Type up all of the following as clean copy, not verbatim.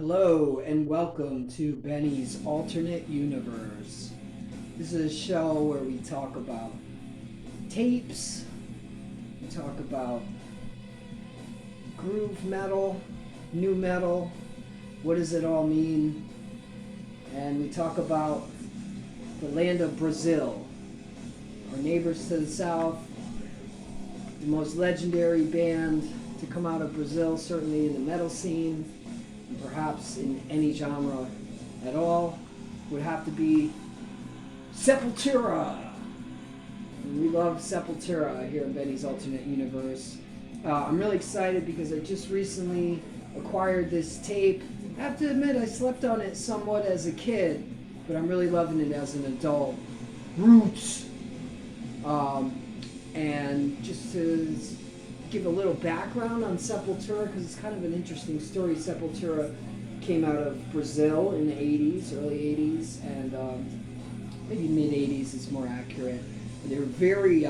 Hello and welcome to Benny's Alternate Universe. This is a show where we talk about tapes, we talk about groove metal, new metal, what does it all mean, and we talk about the land of Brazil, our neighbors to the south, the most legendary band to come out of Brazil, certainly in the metal scene, and perhaps in any genre at all, would have to be Sepultura. And we love Sepultura here in Benny's Alternate Universe. I'm really excited because I just recently acquired this tape. I have to admit I slept on it somewhat as a kid, but I'm really loving it as an adult. Roots. And just to give a little background on Sepultura, because it's kind of an interesting story. Sepultura came out of Brazil in the 80s, early 80s, and maybe mid 80s is more accurate. They were very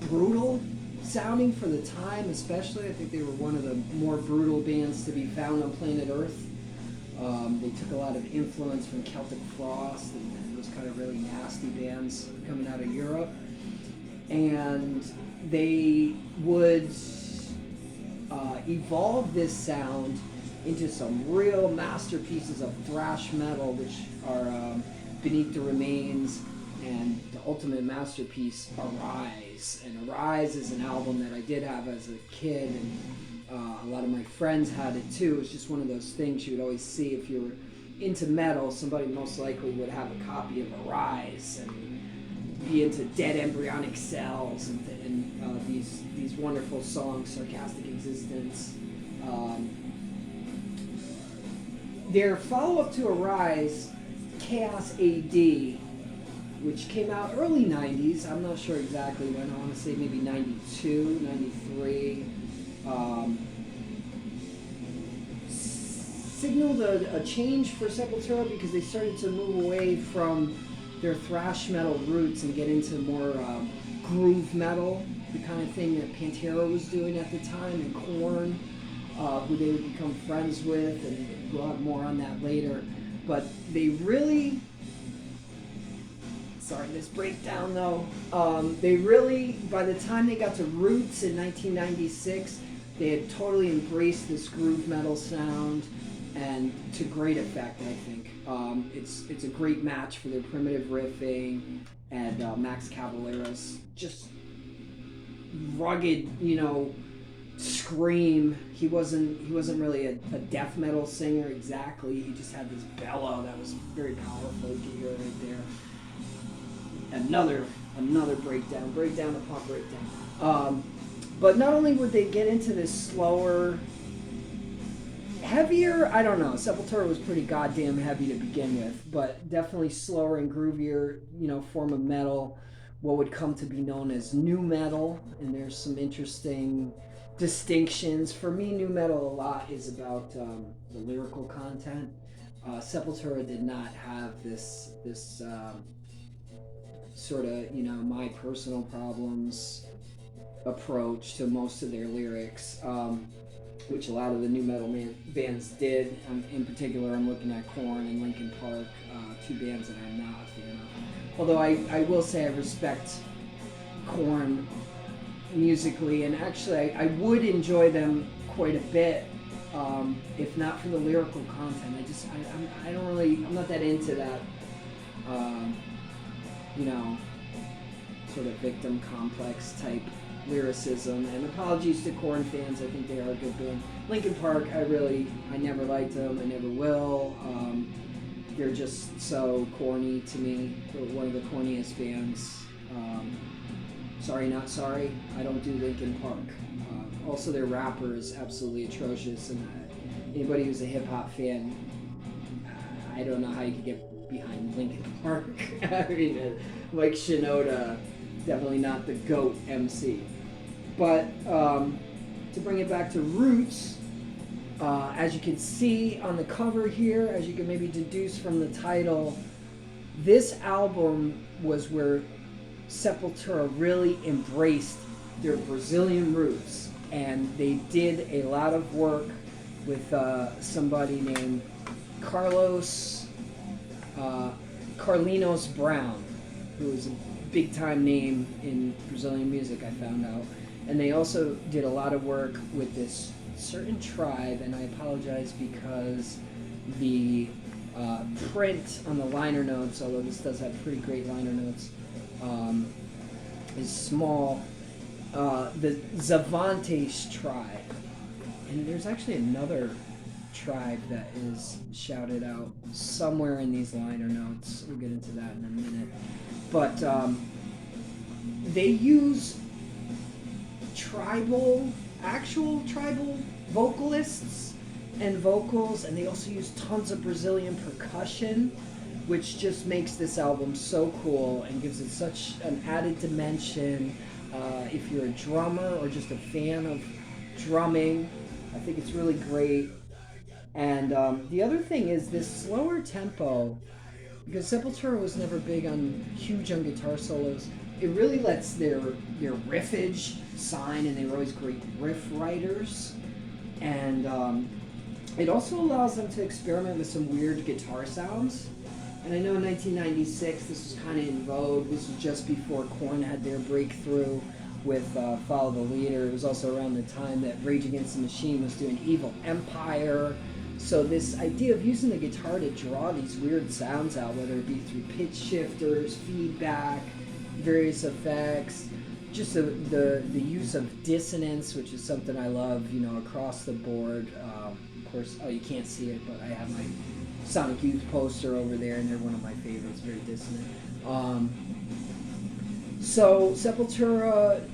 brutal sounding for the time, especially. I think they were one of the more brutal bands to be found on planet Earth. They took a lot of influence from Celtic Frost and those kind of really nasty bands coming out of Europe. And they would evolve this sound into some real masterpieces of thrash metal, which are Beneath the Remains and the ultimate masterpiece, Arise. And Arise is an album that I did have as a kid, and a lot of my friends had it too. It was just one of those things you would always see if you were into metal. Somebody most likely would have a copy of Arise and be into Dead Embryonic Cells and these wonderful songs, Sarcastic Existence. Their follow-up to Arise, Chaos AD, which came out early 90s, I'm not sure exactly when, I want to say maybe 92, 93, signaled a change for Sepultura because they started to move away from their thrash metal roots and get into more groove metal, the kind of thing that Pantera was doing at the time, and Korn, who they would become friends with, and we'll have more on that later. But they really, sorry, this breakdown though, they really, by the time they got to Roots in 1996, they had totally embraced this groove metal sound, and to great effect, I think. It's a great match for their primitive riffing and Max Cavalera's just rugged, scream. He wasn't really a death metal singer exactly. He just had this bellow that was very powerful. You can hear it right there. Another breakdown the pop breakdown. But not only would they get into this slower, heavier, I don't know. Sepultura was pretty goddamn heavy to begin with, but definitely slower and groovier, form of metal, what would come to be known as new metal. And there's some interesting distinctions. For me, new metal a lot is about the lyrical content. Sepultura did not have this sort of, my personal problems approach to most of their lyrics. Which a lot of the new metal bands did. In particular, I'm looking at Korn and Linkin Park, two bands that I'm not a fan of. Although I will say I respect Korn musically, and actually I would enjoy them quite a bit, if not for the lyrical content. I'm not that into that, sort of victim complex type lyricism. And apologies to Korn fans, I think they are a good band. Linkin Park, I never liked them, I never will. They're just so corny to me. They're one of the corniest bands. Sorry Not Sorry, I don't do Linkin Park. Also their rapper is absolutely atrocious, and anybody who's a hip hop fan, I don't know how you could get behind Linkin Park. I mean, Mike Shinoda, definitely not the GOAT MC. But to bring it back to Roots, as you can see on the cover here, as you can maybe deduce from the title, this album was where Sepultura really embraced their Brazilian roots, and they did a lot of work with somebody named Carlos Carlinhos Brown, who is a big time name in Brazilian music, I found out. And they also did a lot of work with this certain tribe, and I apologize because the print on the liner notes, although this does have pretty great liner notes, is small. The Zavantes tribe. And there's actually another tribe that is shouted out somewhere in these liner notes. We'll get into that in a minute. But they use actual tribal vocalists and vocals, and they also use tons of Brazilian percussion, which just makes this album so cool and gives it such an added dimension. If you're a drummer or just a fan of drumming, I think it's really great. And the other thing is this slower tempo, because Sepultura was never big on huge on guitar solos. It really lets their riffage shine, and they were always great riff writers. And it also allows them to experiment with some weird guitar sounds. And I know in 1996 this was kind of in vogue. This was just before Korn had their breakthrough with Follow the Leader. It was also around the time that Rage Against the Machine was doing Evil Empire. So this idea of using the guitar to draw these weird sounds out, whether it be through pitch shifters, feedback, various effects, just the use of dissonance, which is something I love, across the board. Of course, you can't see it, but I have my Sonic Youth poster over there, and they're one of my favorites, very dissonant. So Sepultura,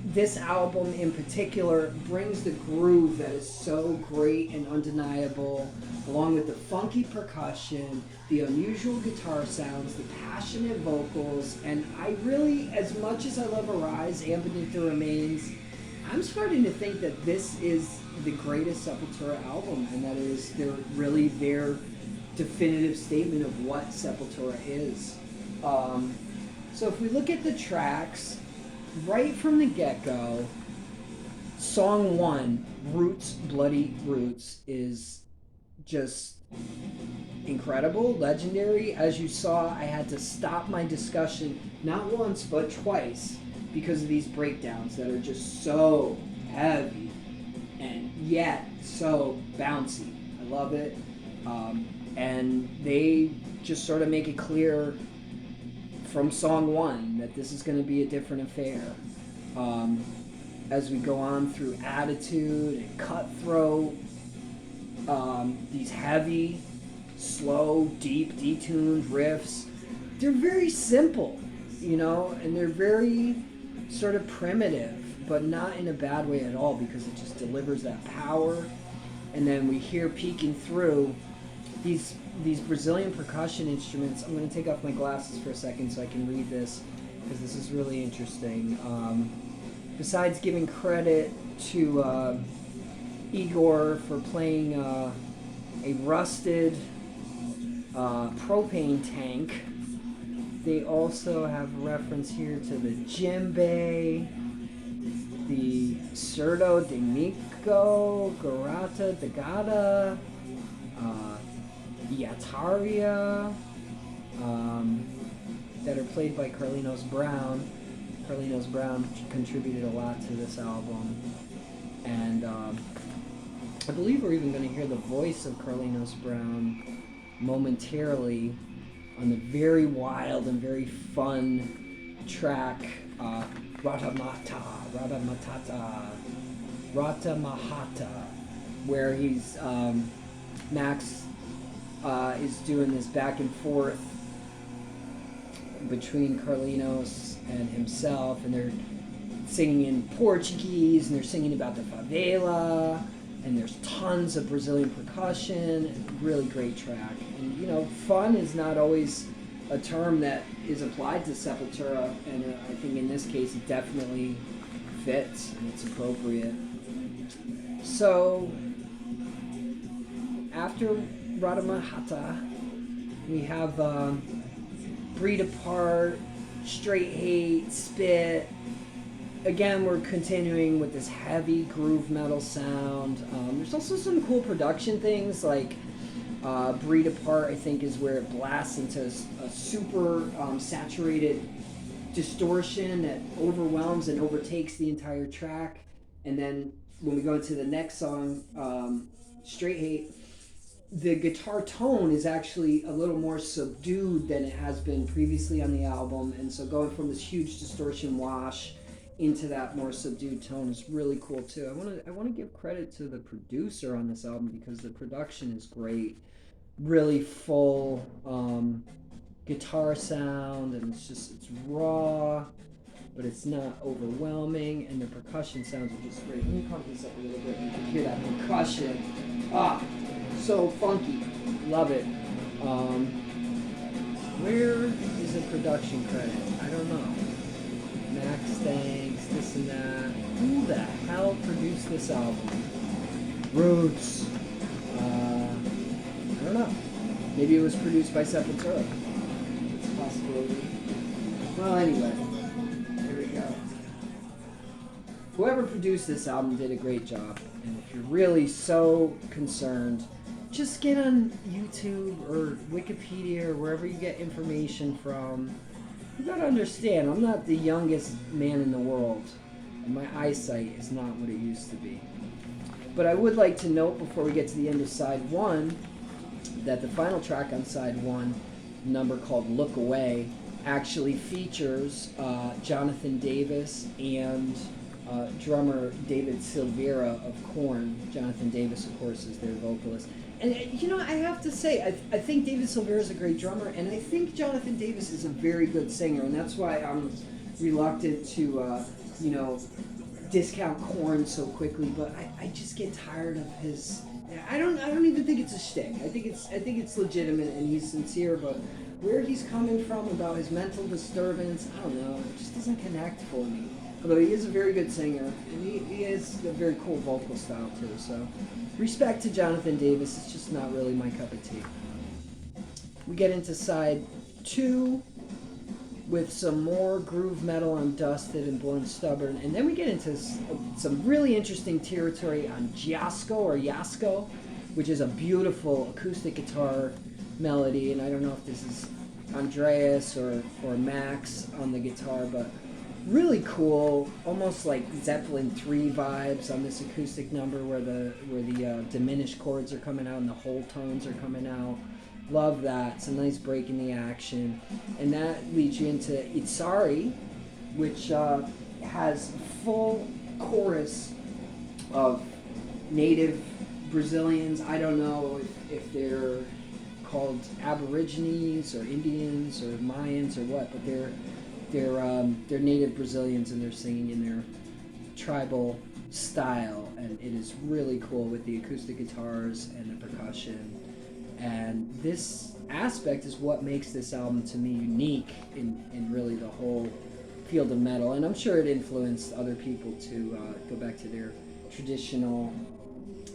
this album in particular, brings the groove that is so great and undeniable, along with the funky percussion, the unusual guitar sounds, the passionate vocals, and I really, as much as I love Arise and Beneath the Remains, I'm starting to think that this is the greatest Sepultura album, and that is really their definitive statement of what Sepultura is. So if we look at the tracks, right from the get-go, song 1, Roots, Bloody Roots, is just incredible, legendary. As you saw, I had to stop my discussion not once but twice because of these breakdowns that are just so heavy and yet so bouncy. I love it. And they just sort of make it clear from song 1 that this is going to be a different affair. As we go on through Attitude and Cutthroat, these heavy, slow, deep, detuned riffs, they're very simple, and they're very sort of primitive, but not in a bad way at all, because it just delivers that power. And then we hear peeking through these Brazilian percussion instruments. I'm going to take off my glasses for a second so I can read this, because this is really interesting. Besides giving credit to Igor for playing a rusted propane tank, they also have reference here to the djembe, the surdo de mico, garata de gata, Yataria, that are played by Carlinhos Brown. Carlinhos Brown contributed a lot to this album, and I believe we're even going to hear the voice of Carlinhos Brown momentarily on the very wild and very fun track Rata Mahata, where he's Max is doing this back and forth between Carlinhos and himself, and they're singing in Portuguese, and they're singing about the favela, and there's tons of Brazilian percussion. Really great track. And fun is not always a term that is applied to Sepultura, and I think in this case it definitely fits and it's appropriate. So after Radamahata, we have Breed Apart, Straight Hate, Spit, again, we're continuing with this heavy groove metal sound. There's also some cool production things like Breed Apart, I think, is where it blasts into a super saturated distortion that overwhelms and overtakes the entire track. And then when we go into the next song, Straight Hate, the guitar tone is actually a little more subdued than it has been previously on the album. And so going from this huge distortion wash into that more subdued tone is really cool too. I want to give credit to the producer on this album because the production is great. Really full guitar sound, and it's raw, but it's not overwhelming, and the percussion sounds are just great. Let me pump this up a little bit. You can hear that percussion. So funky. Love it. Where is the production credit? I don't know. Max Thanks, this and that. Who the hell produced this album? Roots. I don't know. Maybe it was produced by Sepultura. It's a possibility. Well, anyway, here we go. Whoever produced this album did a great job. And if you're really so concerned, just get on YouTube or Wikipedia or wherever you get information from. You gotta understand, I'm not the youngest man in the world. And my eyesight is not what it used to be. But I would like to note before we get to the end of side one that the final track on side one, a number called Look Away, actually features Jonathan Davis and drummer David Silveira of Korn. Jonathan Davis, of course, is their vocalist. And, I have to say, I think David Silveira is a great drummer, and I think Jonathan Davis is a very good singer, and that's why I'm reluctant to, discount Korn so quickly. But I just get tired of his. I don't even think it's a shtick. I think it's legitimate and he's sincere, but where he's coming from about his mental disturbance, I don't know. It just doesn't connect for me. Although he is a very good singer, and he has a very cool vocal style too. So, respect to Jonathan Davis. It's just not really my cup of tea. We get into side two with some more groove metal on Dusted and Born Stubborn, and then we get into some really interesting territory on Yasko, which is a beautiful acoustic guitar melody. And I don't know if this is Andreas or Max on the guitar, but really cool, almost like Zeppelin 3 vibes on this acoustic number where the diminished chords are coming out and the whole tones are coming out. Love that. It's a nice break in the action. And that leads you into It's Sorry, which has a full chorus of native Brazilians. I don't know if they're called Aborigines or Indians or Mayans or what, but they're native Brazilians, and they're singing in their tribal style, and it is really cool with the acoustic guitars and the percussion. And this aspect is what makes this album to me unique in really the whole field of metal, and I'm sure it influenced other people to go back to their traditional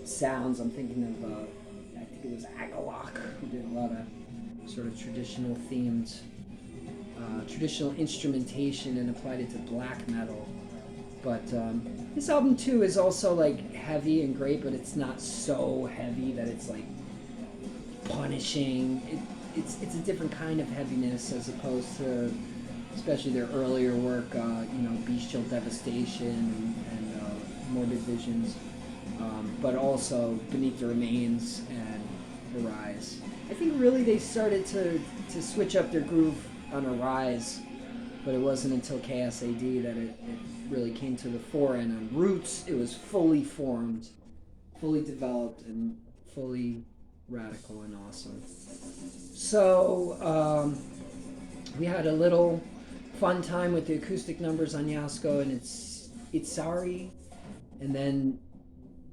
sounds. I'm thinking of I think it was Agalok, who did a lot of sort of traditional themed traditional instrumentation and applied it to black metal. But this album too is also like heavy and great, but it's not so heavy that it's like punishing. It's a different kind of heaviness as opposed to especially their earlier work, Bestial Devastation and Morbid Visions, but also Beneath the Remains and Arise. I think really they started to switch up their groove on Arise, but it wasn't until Chaos AD that it really came to the fore, and on Roots it was fully formed, fully developed, and fully radical and awesome. So we had a little fun time with the acoustic numbers on Yasko, and it's Sorry, and then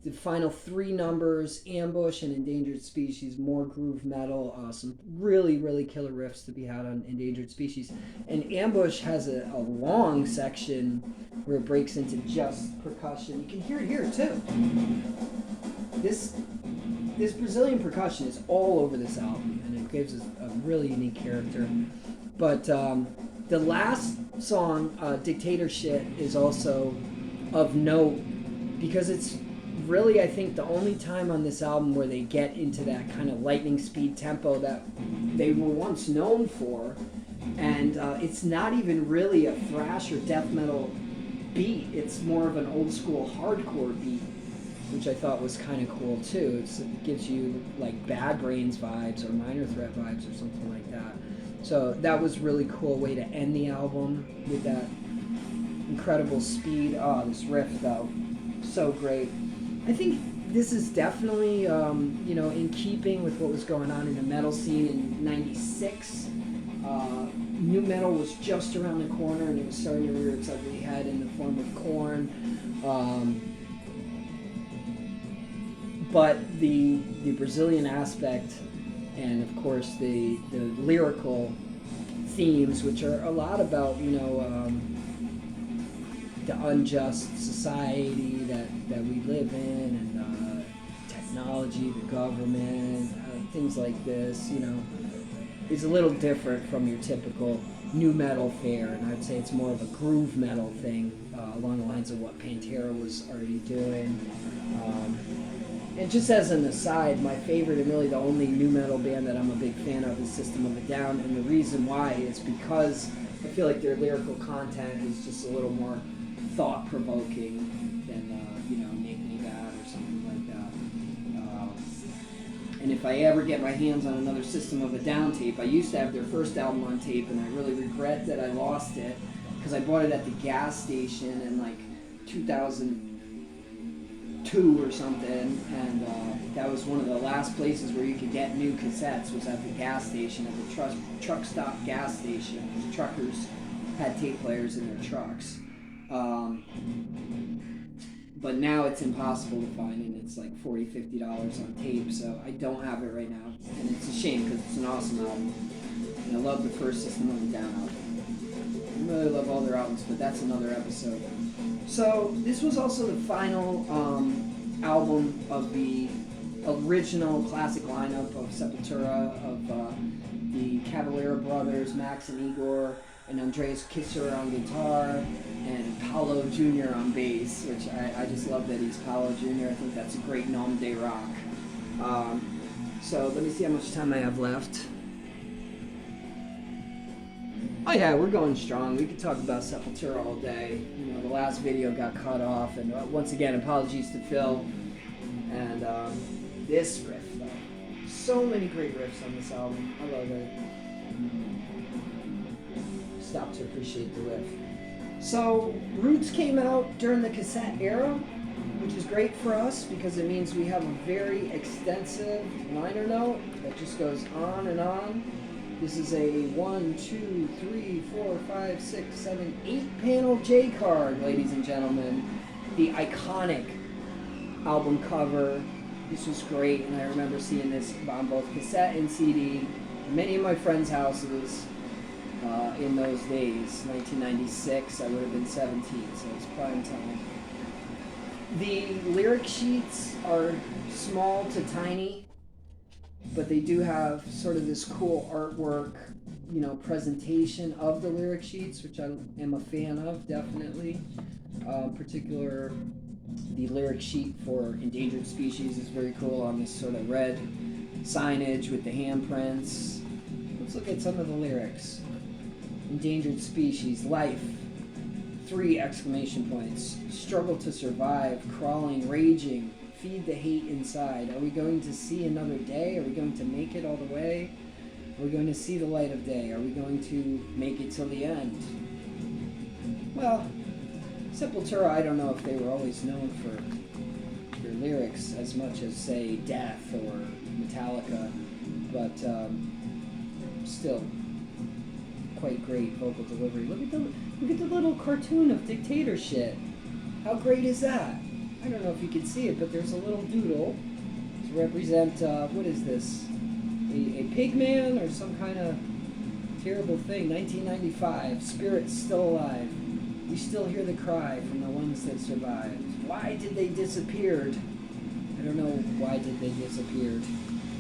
the final three numbers, Ambush and Endangered Species, more groove metal, some really, really killer riffs to be had on Endangered Species. And Ambush has a long section where it breaks into just percussion. You can hear it here too. This Brazilian percussion is all over this album, and it gives us a really unique character. But The last song, Dictatorship, is also of note because it's really, I think, the only time on this album where they get into that kind of lightning speed tempo that they were once known for. And it's not even really a thrash or death metal beat. It's more of an old school hardcore beat, which I thought was kind of cool too. It gives you like Bad Brains vibes or Minor Threat vibes or something like that. So that was really cool way to end the album with that incredible speed. Oh, this riff though, so great. I think this is definitely, in keeping with what was going on in the metal scene in '96. New metal was just around the corner, and it was starting to rear its ugly head in the form of Korn. But the Brazilian aspect, and of course the lyrical themes, which are a lot about the unjust society that we live in, and technology, the government, things like this, is a little different from your typical new metal fare, and I'd say it's more of a groove metal thing, along the lines of what Pantera was already doing. And just as an aside, my favorite and really the only new metal band that I'm a big fan of is System of a Down, and the reason why is because I feel like their lyrical content is just a little more thought-provoking than, Make Me Bad or something like that. And if I ever get my hands on another System of a Down tape, I used to have their first album on tape, and I really regret that I lost it, because I bought it at the gas station in like 2002 or something, and that was one of the last places where you could get new cassettes, was at the gas station, at the truck stop gas station. The truckers had tape players in their trucks. But now it's impossible to find, and it's like $40-50 on tape, so I don't have it right now, and it's a shame because it's an awesome album, and I love the first System of a Down album. I really love all their albums, but that's another episode. So this was also the final album of the original classic lineup of Sepultura, of the Cavalier brothers, Max and Igor, and Andreas Kisser on guitar, and Paolo Jr. on bass, which I just love that he's Paolo Jr. I think that's a great nom de rock. So let me see how much time I have left. Oh yeah, we're going strong. We could talk about Sepultura all day. The last video got cut off, and once again, apologies to Phil. And this riff, though. So many great riffs on this album. I love it. Stop to appreciate the riff. So, Roots came out during the cassette era, which is great for us because it means we have a very extensive liner note that just goes on and on. This is a 1, 2, 3, 4, 5, 6, 7, 8 panel J card, ladies and gentlemen. The iconic album cover. This was great, and I remember seeing this on both cassette and CD in many of my friends' houses in those days. 1996, I would have been 17, so it's prime time. The lyric sheets are small to tiny, but they do have sort of this cool artwork, presentation of the lyric sheets, which I am a fan of, definitely. Particular, the lyric sheet for Endangered Species is very cool on this sort of red signage with the handprints. Let's look at some of the lyrics. Endangered species, life, 3 exclamation points, struggle to survive, crawling, raging, feed the hate inside. Are we going to see another day? Are we going to make it all the way? Are we going to see the light of day? Are we going to make it till the end? Well, Sepultura, I don't know if they were always known for their lyrics as much as, say, Death or Metallica, but still quite great vocal delivery. Look at the little cartoon of Dictatorship. How great is that? I don't know if you can see it, but there's a little doodle to represent, what is this? A pig man or some kind of terrible thing. 1995, spirits still alive. We still hear the cry from the ones that survived. Why did they disappeared? I don't know why did they disappeared,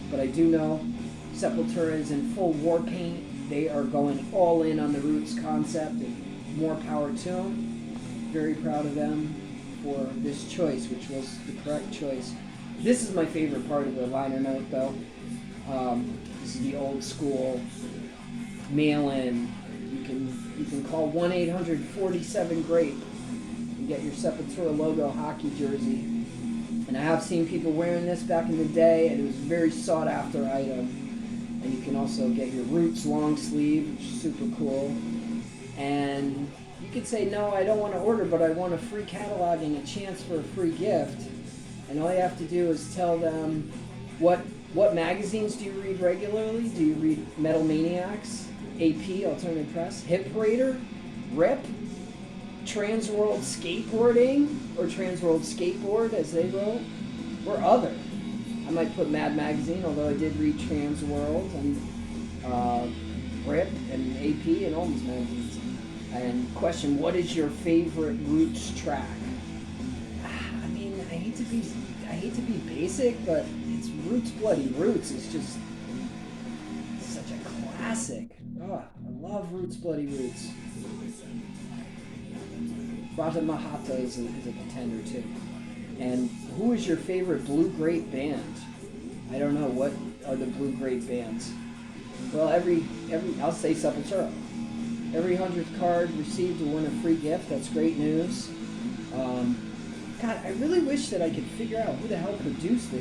but I do know Sepultura is in full war paint. they are going all in on the Roots concept, and more power to them. Very proud of them for this choice, which was the correct choice. This is my favorite part of the liner note, though. This is the old school mail-in. You can call 1-800-47-GRAPE and get your Sepultura logo hockey jersey. And I have seen people wearing this back in the day, and it was a very sought-after item. And you can also get your Roots long sleeve, which is super cool. And you could say, no, I don't want to order, but I want a free catalog and a chance for a free gift. And all you have to do is tell them what magazines do you read regularly? Do you read Metal Maniacs, AP, Alternative Press, Hip Raider, Rip, Trans World Skateboarding, or Trans World Skateboard as they wrote, or other? I might put Mad Magazine, although I did read Trans World and Rip and AP and all these magazines. And question, what is your favorite Roots track? I mean, I hate to be basic, but it's Roots Bloody Roots. It's just such a classic. Oh, I love Roots Bloody Roots. Rata Mahata is a contender too. And who is your favorite Blue Grape band? I don't know, what are the Blue Grape bands? Well, every I'll say Sepultura. Every 100th card received to win a free gift. That's great news. God, I really wish that I could figure out who the hell produced this